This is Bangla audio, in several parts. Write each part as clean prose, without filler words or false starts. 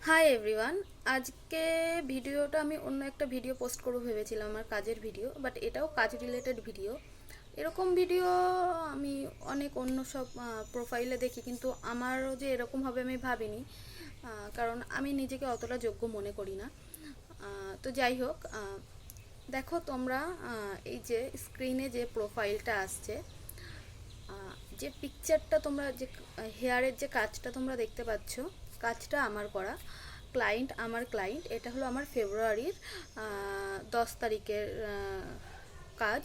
Hi everyone. আজকে ভিডিওটা আমি অন্য একটা ভিডিও পোস্ট করব ভেবেছিলাম, আমার কাজের ভিডিও, বাট এটাও কাজ রিলেটেড ভিডিও। এরকম ভিডিও আমি অনেক অন্য সব প্রোফাইলে দেখি, কিন্তু আমারও যে এরকম হবে আমি ভাবিনি, কারণ আমি নিজেকে অতটা যোগ্য মনে করি না। তো যাই হোক, দেখো তোমরা, এই যে স্ক্রিনে যে প্রোফাইলটা আসছে, যে পিকচারটা তোমরা যে হেয়ারের যে কাজটা তোমরা দেখতে পাচ্ছ, কাজটা আমার করা। আমার ক্লায়েন্ট, এটা হলো আমার ফেব্রুয়ারির 10 তারিখের কাজ।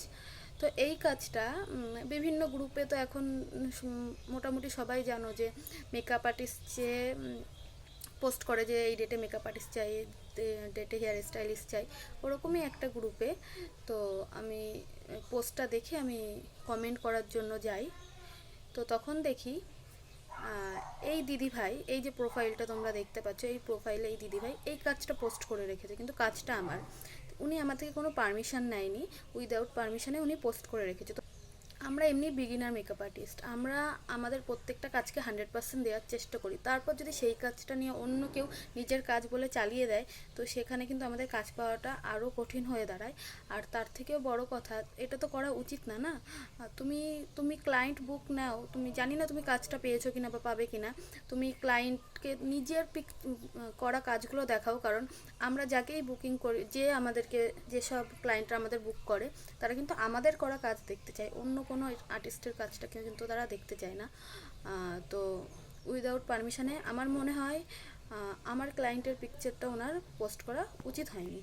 তো এই কাজটা বিভিন্ন গ্রুপে তো এখন মোটামুটি সবাই জানো যে মেকআপ আর্টিস্ট যে পোস্ট করে যে এই ডেটে মেকআপ আর্টিস্ট চাই, ডেটে হেয়ার স্টাইলিস্ট চাই, ওরকমই একটা গ্রুপে। তো আমি পোস্টটা দেখে আমি কমেন্ট করার জন্য যাই। তো তখন দেখি এই দিদিভাই, এই যে প্রোফাইলটা তোমরা দেখতে পাচ্ছ, এই প্রোফাইলে এই দিদিভাই এই কাজটা পোস্ট করে রেখেছে, কিন্তু কাজটা আমার। উনি আমার থেকে কোনো পারমিশন নেয়নি, উইদাউট পারমিশনে উনি পোস্ট করে রেখেছে। তো আমরা এমনি বিগিনার মেকআপ আর্টিস্ট, আমরা আমাদের প্রত্যেকটা কাজকে 100% দেওয়ার চেষ্টা করি। তারপর যদি সেই কাজটা নিয়ে অন্য কেউ নিজের কাজ বলে চালিয়ে দেয়, তো সেখানে কিন্তু আমাদের কাজ পাওয়াটা আরও কঠিন হয়ে দাঁড়ায়। আর তার থেকেও বড় কথা, এটা তো করা উচিত না, না? তুমি তুমি ক্লায়েন্ট বুক নাও, তুমি জানি না তুমি কাজটা পেয়েছো কিনা বা পাবে কিনা, তুমি ক্লায়েন্টকে নিজের করা কাজগুলো দেখাও। কারণ আমরা যাকেই বুকিং করি, যে আমাদেরকে, যেসব ক্লায়েন্টরা আমাদের বুক করে, তারা কিন্তু আমাদের করা কাজ দেখতে চায়, অন্য কোনো আর্টিস্টের কাজটাকে কিন্তু তারা দেখতে চায় না। তো উইদাউট পারমিশনে আমার মনে হয় আমার ক্লায়েন্টের পিকচারটা ওনার পোস্ট করা উচিত হয়নি।